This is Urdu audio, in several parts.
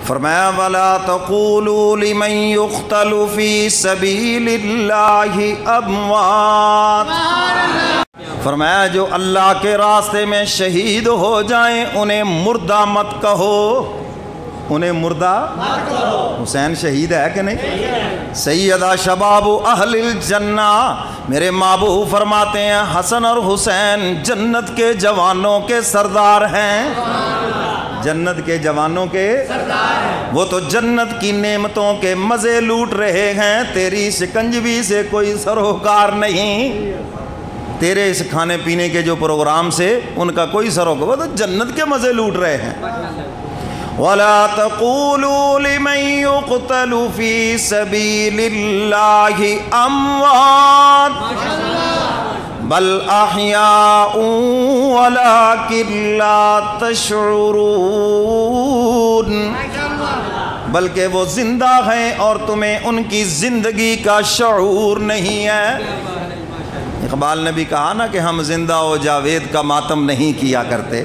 فرمایا وَلَا تَقُولُوا لِمَن يُقْتَلُ فِي سَبِيلِ اللَّهِ أَمْوَاتٌ، فرمایا جو اللہ کے راستے میں شہید ہو جائیں انہیں مردہ مت کہو، انہیں مردہ مت کہو۔ حسین شہید ہے کہ نہیں؟ سیدہ شباب اہل الجنہ، میرے محبوب فرماتے ہیں حسن اور حسین جنت کے جوانوں کے سردار ہیں، جنت کے جوانوں کے سردار ہیں۔ وہ تو جنت کی نعمتوں کے مزے لوٹ رہے ہیں، تیری شکنجوی سے کوئی سروکار نہیں، تیرے اس کھانے پینے کے جو پروگرام سے ان کا کوئی سروکار، وہ تو جنت کے مزے لوٹ رہے ہیں۔ وَلَا تَقُولُوا لِمَن يُقْتَلُ فِي سَبِيلِ اللَّهِ أَمْوَاتٌ بَلْ أَحْيَاءٌ وَلَكِن لَا تَشْعُرُونَ، بلکہ وہ زندہ ہیں اور تمہیں ان کی زندگی کا شعور نہیں ہے۔ اقبال نے بھی کہا نا کہ ہم زندہ و جاوید کا ماتم نہیں کیا کرتے۔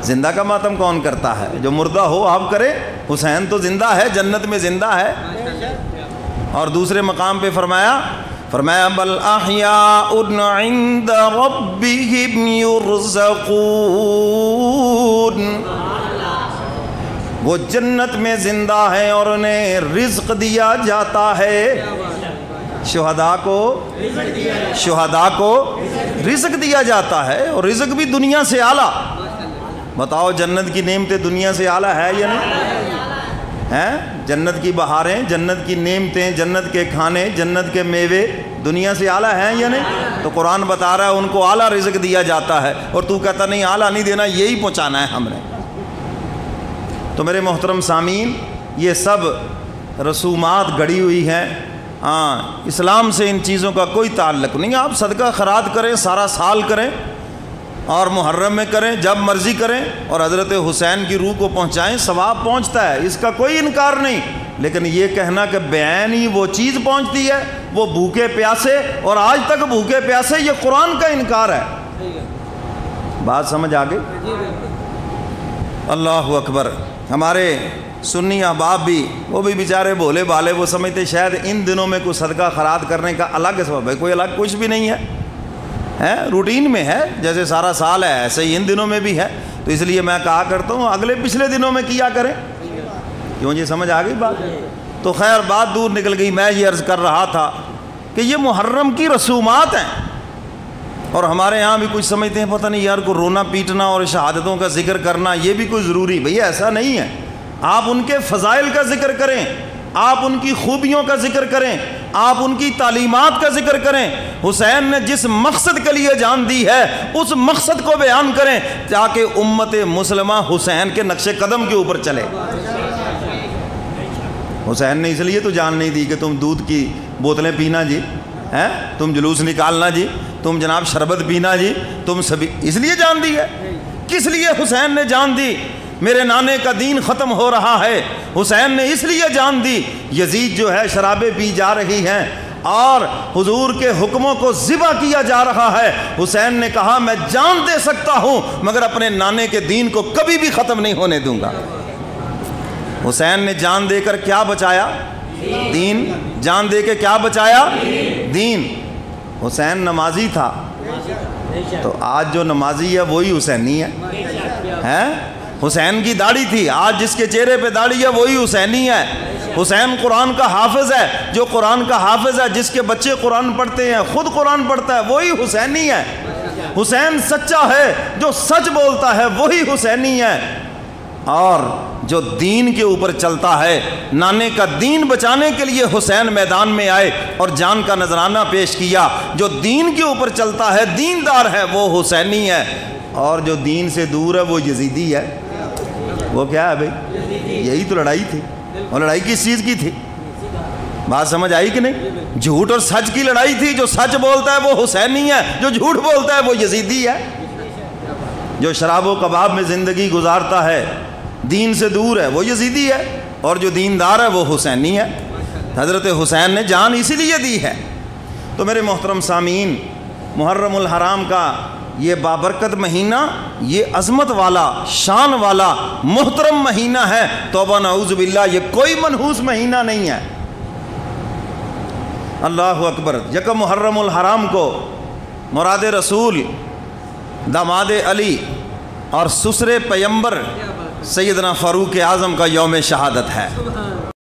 زندہ کا ماتم کون کرتا ہے؟ جو مردہ ہو آپ کرے۔ حسین تو زندہ ہے، جنت میں زندہ ہے۔ اور دوسرے مقام پہ فرمایا بل احیاء عند ربهم یرزقون، وہ جنت میں زندہ ہیں اور انہیں رزق دیا جاتا ہے۔ شہداء کو رزق دیا جاتا ہے، اور رزق بھی دنیا سے اعلیٰ۔ بتاؤ جنت کی نعمتیں دنیا سے اعلیٰ ہے یا نہیں ہیں؟ جنت کی بہاریں، جنت کی نعمتیں، جنت کے کھانے، جنت کے میوے دنیا سے اعلیٰ ہیں یا نہیں؟ تو قرآن بتا رہا ہے ان کو اعلیٰ رزق دیا جاتا ہے، اور تو کہتا نہیں اعلیٰ نہیں دینا، یہی پہنچانا ہے ہم نے۔ تو میرے محترم سامعین، یہ سب رسومات گڑی ہوئی ہیں، اسلام سے ان چیزوں کا کوئی تعلق نہیں۔ آپ صدقہ خیرات کریں، سارا سال کریں، اور محرم میں کریں، جب مرضی کریں، اور حضرت حسین کی روح کو پہنچائیں، ثواب پہنچتا ہے، اس کا کوئی انکار نہیں۔ لیکن یہ کہنا کہ بعین ہی وہ چیز پہنچتی ہے، وہ بھوکے پیاسے، اور آج تک بھوکے پیاسے، یہ قرآن کا انکار ہے۔ بات سمجھ آ گئی؟ اللہ اکبر۔ ہمارے سنی احباب بھی، وہ بھی بیچارے بھولے بھالے، وہ سمجھتے شاید ان دنوں میں کوئی صدقہ خیرات کرنے کا الگ سبب ہے۔ کوئی الگ کچھ بھی نہیں ہے، روٹین میں ہے، جیسے سارا سال ہے ایسے ہی ان دنوں میں بھی ہے۔ تو اس لیے میں کہا کرتا ہوں اگلے پچھلے دنوں میں کیا کریں۔ کیوں جی؟ سمجھ آ گئی بات؟ تو خیر بات دور نکل گئی۔ میں یہ عرض کر رہا تھا کہ یہ محرم کی رسومات ہیں، اور ہمارے ہاں بھی کچھ سمجھتے ہیں پتہ نہیں یار کو رونا پیٹنا اور شہادتوں کا ذکر کرنا یہ بھی کوئی ضروری۔ بھئی ایسا نہیں ہے، آپ ان کے فضائل کا ذکر کریں، آپ ان کی خوبیوں کا ذکر کریں، آپ ان کی تعلیمات کا ذکر کریں۔ حسین نے جس مقصد کے لیے جان دی ہے اس مقصد کو بیان کریں، تاکہ امت مسلمہ حسین کے نقش قدم کے اوپر چلے۔ حسین نے اس لیے تو جان نہیں دی کہ تم دودھ کی بوتلیں پینا جی، تم جلوس نکالنا جی، تم جناب شربت پینا جی، تم سبھی، اس لیے جان دی ہے۔ کس لیے حسین نے جان دی؟ میرے نانے کا دین ختم ہو رہا ہے، حسین نے اس لیے جان دی۔ یزید جو ہے شرابیں پی جا رہی ہیں اور حضور کے حکموں کو ذبح کیا جا رہا ہے، حسین نے کہا میں جان دے سکتا ہوں مگر اپنے نانے کے دین کو کبھی بھی ختم نہیں ہونے دوں گا۔ حسین نے جان دے کر کیا بچایا؟ دین۔ جان دے کے کیا بچایا؟ دین۔ حسین نمازی تھا، تو آج جو نمازی ہے وہی حسینی ہے۔ حسین کی داڑھی تھی، آج جس کے چہرے پہ داڑھی ہے وہی حسینی ہے۔ حسین قرآن کا حافظ ہے، جو قرآن کا حافظ ہے، جس کے بچے قرآن پڑھتے ہیں، خود قرآن پڑھتا ہے، وہی حسینی ہے۔ حسین سچا ہے، جو سچ بولتا ہے وہی حسینی ہے، اور جو دین کے اوپر چلتا ہے۔ نانے کا دین بچانے کے لیے حسین میدان میں آئے اور جان کا نذرانہ پیش کیا۔ جو دین کے اوپر چلتا ہے، دیندار ہے، وہ حسینی ہے، اور جو دین سے دور ہے وہ یزیدی ہے۔ وہ کیا ہے بھائی؟ یہی تو لڑائی تھی، اور لڑائی کس چیز کی تھی؟ بات سمجھ آئی کہ نہیں؟ جھوٹ اور سچ کی لڑائی تھی۔ جو سچ بولتا ہے وہ حسینی ہے، جو جھوٹ بولتا ہے وہ یزیدی ہے۔ جو شراب و کباب میں زندگی گزارتا ہے، دین سے دور ہے، وہ یزیدی ہے، اور جو دیندار ہے وہ حسینی ہے۔ حضرت حسین نے جان اسی لیے دی ہے۔ تو میرے محترم سامعین، محرم الحرام کا یہ بابرکت مہینہ، یہ عظمت والا، شان والا، محترم مہینہ ہے، توبہ نعوذ باللہ یہ کوئی منحوس مہینہ نہیں ہے۔ اللہ اکبر۔ یکم محرم الحرام کو مراد رسول، داماد علی اور سسر پیمبر سیدنا فاروق اعظم کا یوم شہادت ہے۔